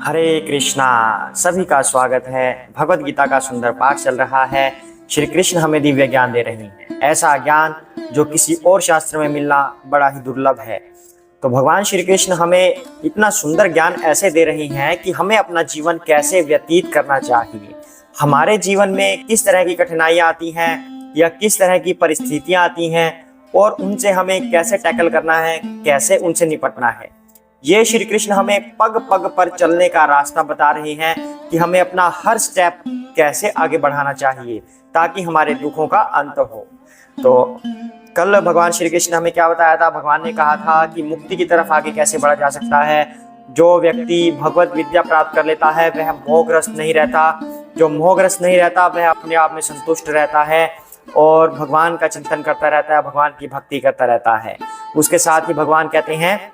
हरे कृष्णा। सभी का स्वागत है। भगवत गीता का सुंदर पाठ चल रहा है। श्री कृष्ण हमें दिव्य ज्ञान दे रहे हैं, ऐसा ज्ञान जो किसी और शास्त्र में मिलना बड़ा ही दुर्लभ है। तो भगवान श्री कृष्ण हमें इतना सुंदर ज्ञान ऐसे दे रही हैं कि हमें अपना जीवन कैसे व्यतीत करना चाहिए, हमारे जीवन में किस तरह की कठिनाइयाँ आती हैं या किस तरह की परिस्थितियाँ आती हैं और उनसे हमें कैसे टैकल करना है, कैसे उनसे निपटना है। ये श्री कृष्ण हमें पग पग पर चलने का रास्ता बता रहे हैं कि हमें अपना हर स्टेप कैसे आगे बढ़ाना चाहिए ताकि हमारे दुखों का अंत हो। तो कल भगवान श्री कृष्ण हमें क्या बताया था? भगवान ने कहा था कि मुक्ति की तरफ आगे कैसे बढ़ा जा सकता है। जो व्यक्ति भगवत विद्या प्राप्त कर लेता है वह मोहग्रस्त नहीं रहता, जो मोहग्रस्त नहीं रहता वह अपने आप में संतुष्ट रहता है और भगवान का चिंतन करता रहता है, भगवान की भक्ति करता रहता है। उसके साथ ही भगवान कहते हैं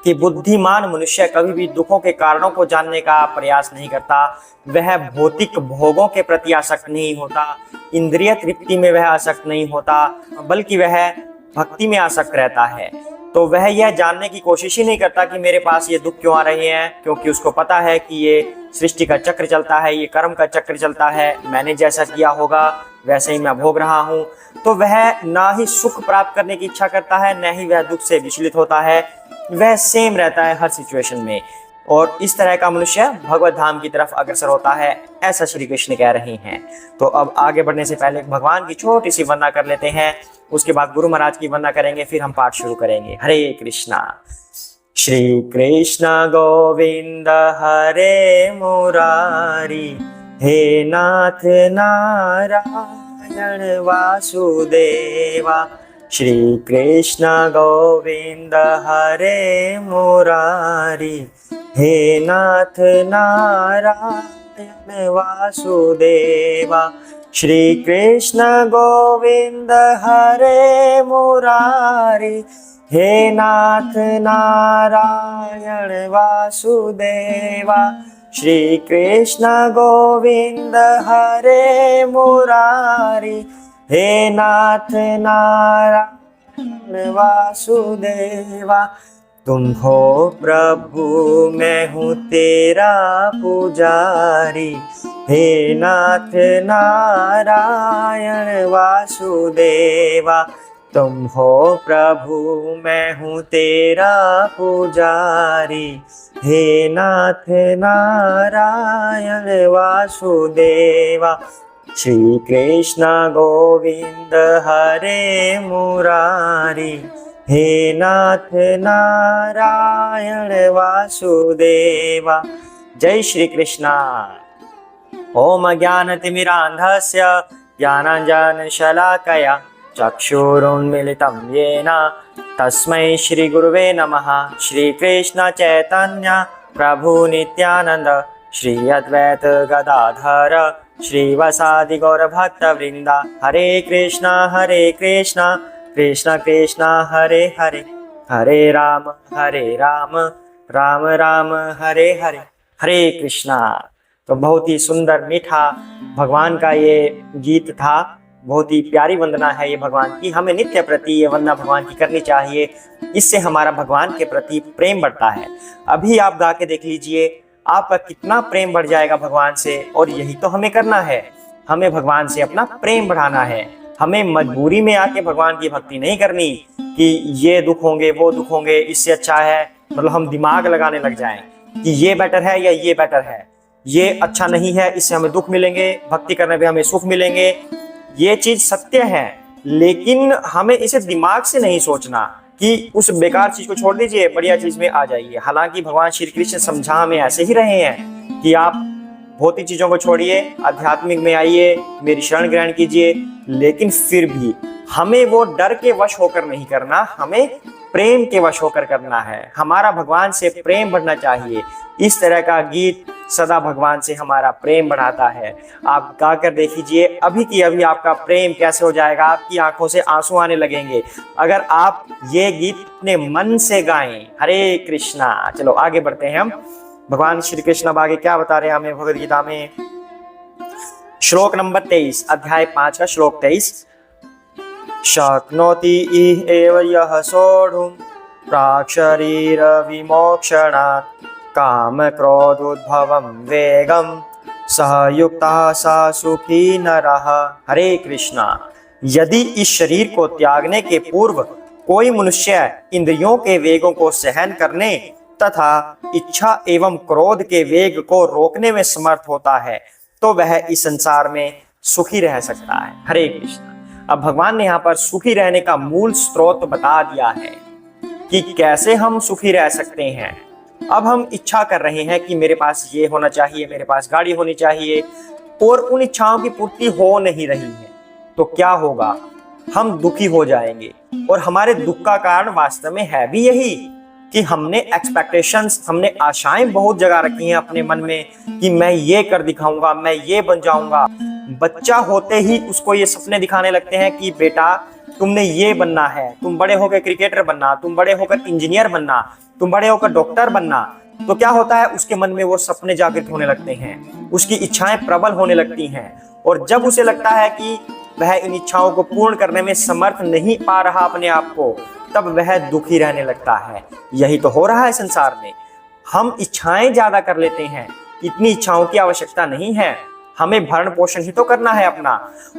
कि बुद्धिमान मनुष्य कभी भी दुखों के कारणों को जानने का प्रयास नहीं करता, वह भौतिक भोगों के प्रति आसक्त नहीं होता, इंद्रिय तृप्ति में वह आसक्त नहीं होता, बल्कि वह भक्ति में आसक्त रहता है। तो वह यह जानने की कोशिश ही नहीं करता कि मेरे पास ये दुख क्यों आ रहे हैं, क्योंकि उसको पता है कि ये सृष्टि का चक्र चलता है, ये कर्म का चक्र चलता है, मैंने जैसा किया होगा वैसे ही मैं भोग रहा हूँ। तो वह ना ही सुख प्राप्त करने की इच्छा करता है, न ही वह दुख से विचलित होता है, वह सेम रहता है हर सिचुएशन में। और इस तरह का मनुष्य भगवत धाम की तरफ अग्रसर होता है, ऐसा श्री कृष्ण कह रहे हैं। तो अब आगे बढ़ने से पहले भगवान की छोटी सी वंदना कर लेते हैं, उसके बाद गुरु महाराज की वंदना करेंगे, फिर हम पाठ शुरू करेंगे। हरे कृष्णा। श्री कृष्ण गोविंद हरे मुरारी, हे नाथ नारायण वासुदेवा। श्री कृष्ण गोविंद हरे मुरारी, हे नाथ नारायण वासुदेवा। श्री कृष्ण गोविंद हरे मुरारी, हे नाथ नारायण वासुदेवा। श्री कृष्ण गोविंद हरे मुरारी, हे नाथ नारायण वासुदेवा। तुम हो प्रभु मैं हूँ तेरा पुजारी, हे नाथ नारायण वासुदेवा। तुम हो प्रभु मैं हूँ तेरा पुजारी, हे नाथ नारायण वासुदेवा। श्री कृष्ण गोविंद हरे मुरारी, हे नाथ नारायण वासुदेवा। जय श्री कृष्णा। ओम ज्ञानतिमिरान्धस्य ज्ञानाञ्जनशलाकया चक्षुरुन्मीलितं येन तस्मै श्री गुरुवे नमः। श्री कृष्ण चैतन्य प्रभु नित्यानंद, श्री अद्वैत गदाधर श्रीवासादि गौर भक्त वृंदा। हरे कृष्णा कृष्णा कृष्णा हरे हरे, हरे राम राम राम हरे हरे, हरे कृष्णा। तो बहुत ही सुंदर मीठा भगवान का ये गीत था, बहुत ही प्यारी वंदना है ये भगवान की। हमें नित्य प्रति ये वंदना भगवान की करनी चाहिए, इससे हमारा भगवान के प्रति प्रेम बढ़ता है। अभी आप गा के देख लीजिए, आपका कितना प्रेम बढ़ जाएगा भगवान से। और यही तो हमें करना है, हमें भगवान से अपना प्रेम बढ़ाना है। हमें मजबूरी में आके भगवान की भक्ति नहीं करनी कि ये दुख होंगे वो दुख होंगे, इससे अच्छा है मतलब हम दिमाग लगाने लग जाएं कि ये बेटर है या ये बेटर है, ये अच्छा नहीं है इससे हमें दुख मिलेंगे, भक्ति करने पे हमें सुख मिलेंगे। ये चीज सत्य है, लेकिन हमें इसे दिमाग से नहीं सोचना कि उस बेकार चीज को छोड़ दीजिए, बढ़िया चीज में आ जाइए। हालांकि भगवान श्री कृष्ण समझा हमें ऐसे ही रहे हैं कि आप भौतिक चीजों को छोड़िए, आध्यात्मिक में आइए, मेरी शरण ग्रहण कीजिए। लेकिन फिर भी हमें वो डर के वश होकर नहीं करना, हमें प्रेम के वश होकर करना है। हमारा भगवान से प्रेम बढ़ना चाहिए। इस तरह का गीत सदा भगवान से हमारा प्रेम बढ़ाता है। आप गाकर देखिए, अभी की अभी आपका प्रेम कैसे हो जाएगा, आपकी आंखों से आंसू आने लगेंगे अगर आप ये गीत अपने मन से गाएं। हरे कृष्णा। चलो आगे बढ़ते हैं हम। भगवान श्री कृष्ण अब आगे क्या बता रहे हैं हमें भगवद गीता में। श्लोक नंबर 23, अध्याय 5 का श्लोक 23। शक्नोति इह एव यः सोढुं प्राक्शरीर विमोक्षणात् काम क्रोधोद्भवं वेगम सह युक्ता सा सुखी नरः। हरे कृष्णा। यदि इस शरीर को त्यागने के पूर्व कोई मनुष्य इंद्रियों के वेगों को सहन करने तथा इच्छा एवं क्रोध के वेग को रोकने में समर्थ होता है तो वह इस संसार में सुखी रह सकता है। हरे कृष्ण। अब भगवान ने यहाँ पर सुखी रहने का मूल स्रोत बता दिया है कि कैसे हम सुखी रह सकते हैं। अब हम इच्छा कर रहे हैं कि मेरे पास ये होना चाहिए, मेरे पास गाड़ी होनी चाहिए, और उन इच्छाओं की पूर्ति हो नहीं रही है, तो क्या होगा? हम दुखी हो जाएंगे। और हमारे दुख का कारण वास्तव में है भी यही कि हमने एक्सपेक्टेशंस, हमने आशाएं बहुत जगह रखी हैं अपने मन में कि मैं ये कर दिखाऊंगा, मैं ये बन जाऊंगा। बच्चा होते ही उसको ये सपने दिखाने लगते हैं कि बेटा तुमने ये बनना है, तुम बड़े होकर क्रिकेटर बनना, तुम बड़े होकर इंजीनियर बनना, तुम बड़े होकर डॉक्टर बनना। तो क्या होता है, उसके मन में वो सपने जागृत होने लगते हैं, उसकी इच्छाएं प्रबल होने लगती हैं। और जब उसे लगता है कि वह इन इच्छाओं को पूर्ण करने में समर्थ नहीं पा रहा अपने आप को, तब वह दुखी रहने लगता है। यही तो हो रहा है संसार में। हम इच्छाएं ज्यादा कर लेते हैं, इतनी इच्छाओं की आवश्यकता नहीं है। हमें भरण पोषण ही तो करना है अपना,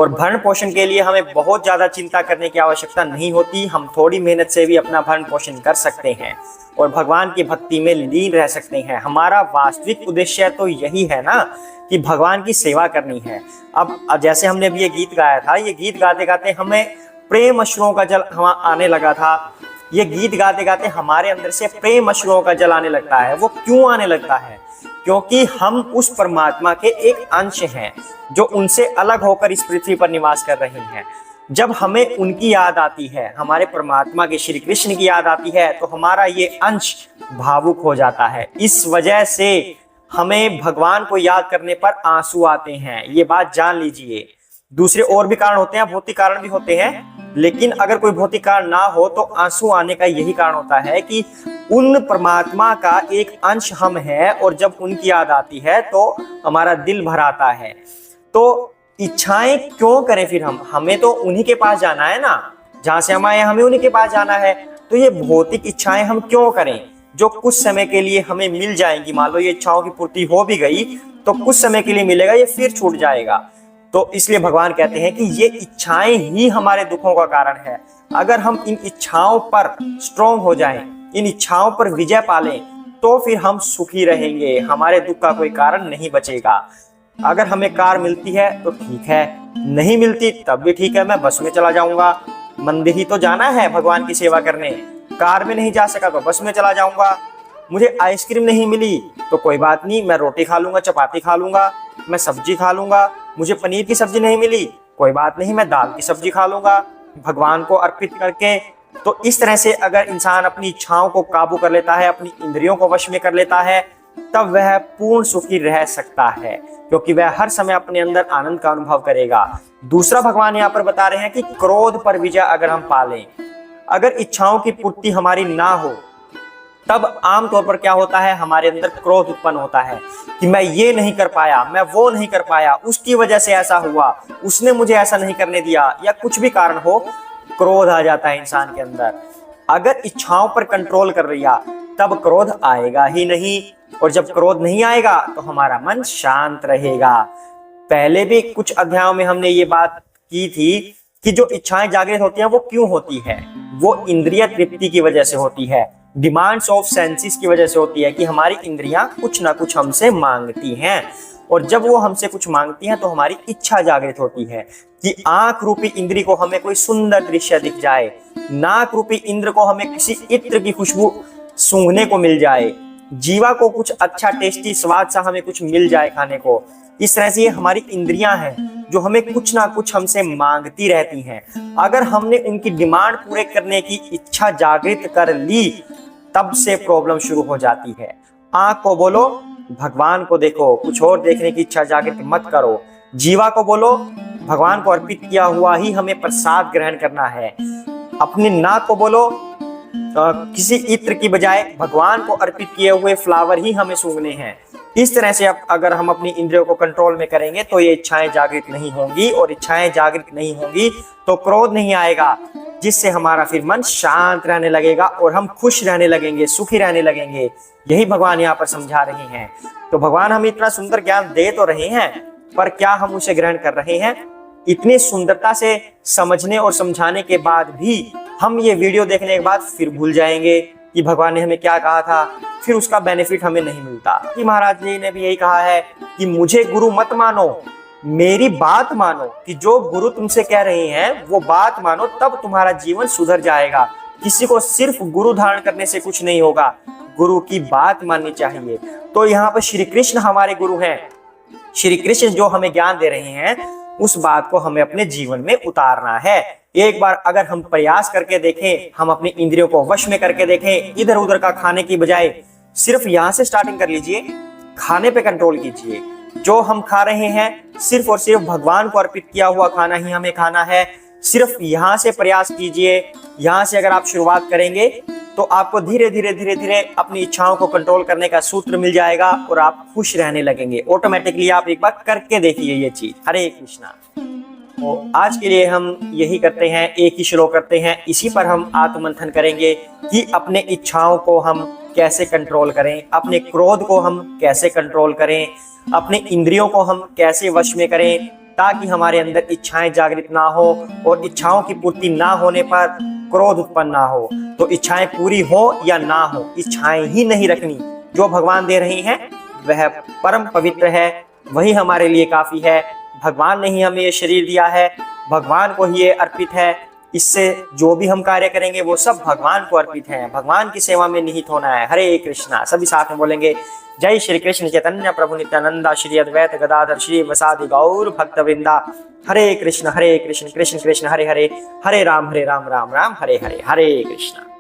और भरण पोषण के लिए हमें बहुत ज्यादा चिंता करने की आवश्यकता नहीं होती। हम थोड़ी मेहनत से भी अपना भरण पोषण कर सकते हैं और भगवान की भक्ति में लीन रह सकते हैं। हमारा वास्तविक उद्देश्य तो यही है ना कि भगवान की सेवा करनी है। अब जैसे हमने अभी ये गीत गाया था, ये गीत गाते गाते हमें प्रेम अश्रुओं का जल आने लगा था। ये गीत गाते गाते हमारे अंदर से प्रेम अश्रुओं का जल आने लगता है। वो क्यों आने लगता है? क्योंकि हम उस परमात्मा के एक अंश हैं जो उनसे अलग होकर इस पृथ्वी पर निवास कर रहे हैं। जब हमें उनकी याद आती है, हमारे परमात्मा के श्री कृष्ण की याद आती है, तो हमारा ये अंश भावुक हो जाता है। इस वजह से हमें भगवान को याद करने पर आंसू आते हैं। ये बात जान लीजिए। दूसरे और भी कारण होते हैं, भौतिक कारण भी होते हैं, लेकिन अगर कोई भौतिक कारण ना हो तो आंसू आने का यही कारण होता है कि उन परमात्मा का एक अंश हम हैं, और जब उनकी याद आती है तो हमारा दिल भर आता है। तो इच्छाएं क्यों करें फिर हम? हमें तो उन्हीं के पास जाना है ना, जहां से हम आए हमें उन्हीं के पास जाना है। तो ये भौतिक इच्छाएं हम क्यों करें जो कुछ समय के लिए हमें मिल जाएंगी? मान लो ये इच्छाओं की पूर्ति हो भी गई तो कुछ समय के लिए मिलेगा, ये फिर छूट जाएगा। तो इसलिए भगवान कहते हैं कि ये इच्छाएं ही हमारे दुखों का कारण है। अगर हम इन इच्छाओं पर स्ट्रोंग हो जाएं, इन इच्छाओं पर विजय पालें, तो फिर हम सुखी रहेंगे। हमारे दुख का कोई कारण नहीं बचेगा। अगर हमें कार मिलती है तो ठीक है, नहीं मिलती तब भी ठीक है, मैं बस में चला जाऊंगा। मंदिर ही तो जाना है भगवान की सेवा करने, कार में नहीं जा सका तो बस में चला जाऊंगा। मुझे आइसक्रीम नहीं मिली तो कोई बात नहीं, मैं रोटी खा लूंगा, चपाती खा लूंगा, मैं सब्जी खा लूंगा। मुझे पनीर की सब्जी नहीं मिली, कोई बात नहीं, मैं दाल की सब्जी खा लूंगा भगवान को अर्पित करके। तो इस तरह से अगर इंसान अपनी इच्छाओं को काबू कर लेता है, अपनी इंद्रियों को वश में कर लेता है, तब वह पूर्ण सुखी रह सकता है, क्योंकि वह हर समय अपने अंदर आनंद का अनुभव करेगा। दूसरा भगवान यहाँ पर बता रहे हैं कि क्रोध पर विजय अगर हम पालें, अगर इच्छाओं की पूर्ति हमारी ना हो, तब आमतौर पर क्या होता है, हमारे अंदर क्रोध उत्पन्न होता है कि मैं ये नहीं कर पाया, मैं वो नहीं कर पाया, उसकी वजह से ऐसा हुआ, उसने मुझे ऐसा नहीं करने दिया, या कुछ भी कारण हो, क्रोध आ जाता है इंसान के अंदर। अगर इच्छाओं पर कंट्रोल कर लिया तब क्रोध आएगा ही नहीं, और जब क्रोध नहीं आएगा तो हमारा मन शांत रहेगा। पहले भी कुछ अध्यायों में हमने ये बात की थी कि जो इच्छाएं जागृत होती हैं वो क्यों होती है? वो इंद्रिय तृप्ति की वजह से होती है, डिमांड्स ऑफ सेंसेस की वजह से होती है कि हमारी इंद्रियां कुछ ना कुछ हमसे मांगती हैं, और जब वो हमसे कुछ मांगती हैं तो हमारी इच्छा जागृत होती है कि आंख रूपी इंद्री को हमें कोई सुंदर दृश्य दिख जाए, नाक रूपी इंद्र को हमें किसी इत्र की खुशबू सूंघने को मिल जाए, जीवा को कुछ अच्छा टेस्टी स्वाद सा हमें कुछ मिल जाए खाने को। इस तरह से ये हमारी इंद्रियां हैं जो हमें कुछ ना कुछ हमसे मांगती रहती हैं। अगर हमने उनकी डिमांड पूरे करने की इच्छा जागृत कर ली, तब से प्रॉब्लम शुरू हो जाती है। आंख को बोलो भगवान को देखो, कुछ और देखने की इच्छा जागृत मत करो। जीवा को बोलो भगवान को अर्पित किया हुआ ही हमें प्रसाद ग्रहण करना है। अपनी नाक को बोलो किसी इत्र की बजाय भगवान को अर्पित किए हुए फ्लावर ही हमें सूंघने हैं। इस तरह से अगर हम अपनी इंद्रियों को कंट्रोल में करेंगे तो ये इच्छाएं जागृत नहीं होंगी, और इच्छाएं जागृत नहीं होंगी तो क्रोध नहीं आएगा। जिससे हमारा फिर मन शांत रहने लगेगा और हम खुश रहने लगेंगे, सुखी रहने लगेंगे। यही भगवान यहाँ पर समझा रहे हैं। तो भगवान हमें इतना सुंदर ज्ञान दे तो रहे हैं, पर क्या हम उसे ग्रहण कर रहे हैं? इतनी सुंदरता से समझने और समझाने के बाद भी हम ये वीडियो देखने के बाद फिर भूल जाएंगे कि भगवान ने हमें क्या कहा था, फिर उसका बेनिफिट हमें नहीं मिलता। कि महाराज जी ने भी यही कहा है कि मुझे गुरु मत मानो, मेरी बात मानो, कि जो गुरु तुमसे कह रहे हैं वो बात मानो, तब तुम्हारा जीवन सुधर जाएगा। किसी को सिर्फ गुरु धारण करने से कुछ नहीं होगा, गुरु की बात माननी चाहिए। तो यहाँ पर श्री कृष्ण हमारे गुरु हैं। श्री कृष्ण जो हमें ज्ञान दे रहे हैं उस बात को हमें अपने जीवन में उतारना है। एक बार अगर हम प्रयास करके देखें, हम अपनी इंद्रियों को वश में करके देखें, इधर उधर का खाने की बजाय सिर्फ यहाँ से स्टार्टिंग कर लीजिए, खाने पे कंट्रोल कीजिए। जो हम खा रहे हैं सिर्फ और सिर्फ भगवान को अर्पित किया हुआ खाना ही हमें खाना है। सिर्फ यहाँ से प्रयास कीजिए। यहाँ से अगर आप शुरुआत करेंगे तो आपको धीरे धीरे धीरे धीरे अपनी इच्छाओं को कंट्रोल करने का सूत्र मिल जाएगा और आप खुश रहने लगेंगे ऑटोमेटिकली। आप एक बार करके देखिए ये चीज। हरे कृष्णा। तो आज के लिए हम यही करते हैं, एक ही श्लोक करते हैं, इसी पर हम आत्ममंथन करेंगे कि अपने इच्छाओं को हम कैसे कंट्रोल करें, अपने क्रोध को हम कैसे कंट्रोल करें, अपने इंद्रियों को हम कैसे वश में करें, ताकि हमारे अंदर इच्छाएं जागृत ना हो और इच्छाओं की पूर्ति ना होने पर क्रोध उत्पन्न ना हो। तो इच्छाएं पूरी हो या ना हो, इच्छाएं ही नहीं रखनी। जो भगवान दे रहे हैं वह परम पवित्र है, वही हमारे लिए काफी है। भगवान ने ही हमें ये शरीर दिया है, भगवान को ही ये अर्पित है। इससे जो भी हम कार्य करेंगे वो सब भगवान को अर्पित है, भगवान की सेवा में निहित होना है। हरे कृष्णा। सभी साथ में बोलेंगे, जय श्री कृष्ण चैतन्य प्रभु नित्यानंदा श्री अद्वैत गदाधर श्री वसादि गौर भक्त वृंदा। हरे कृष्ण कृष्ण कृष्ण हरे हरे, हरे राम राम राम हरे हरे, हरे कृष्ण।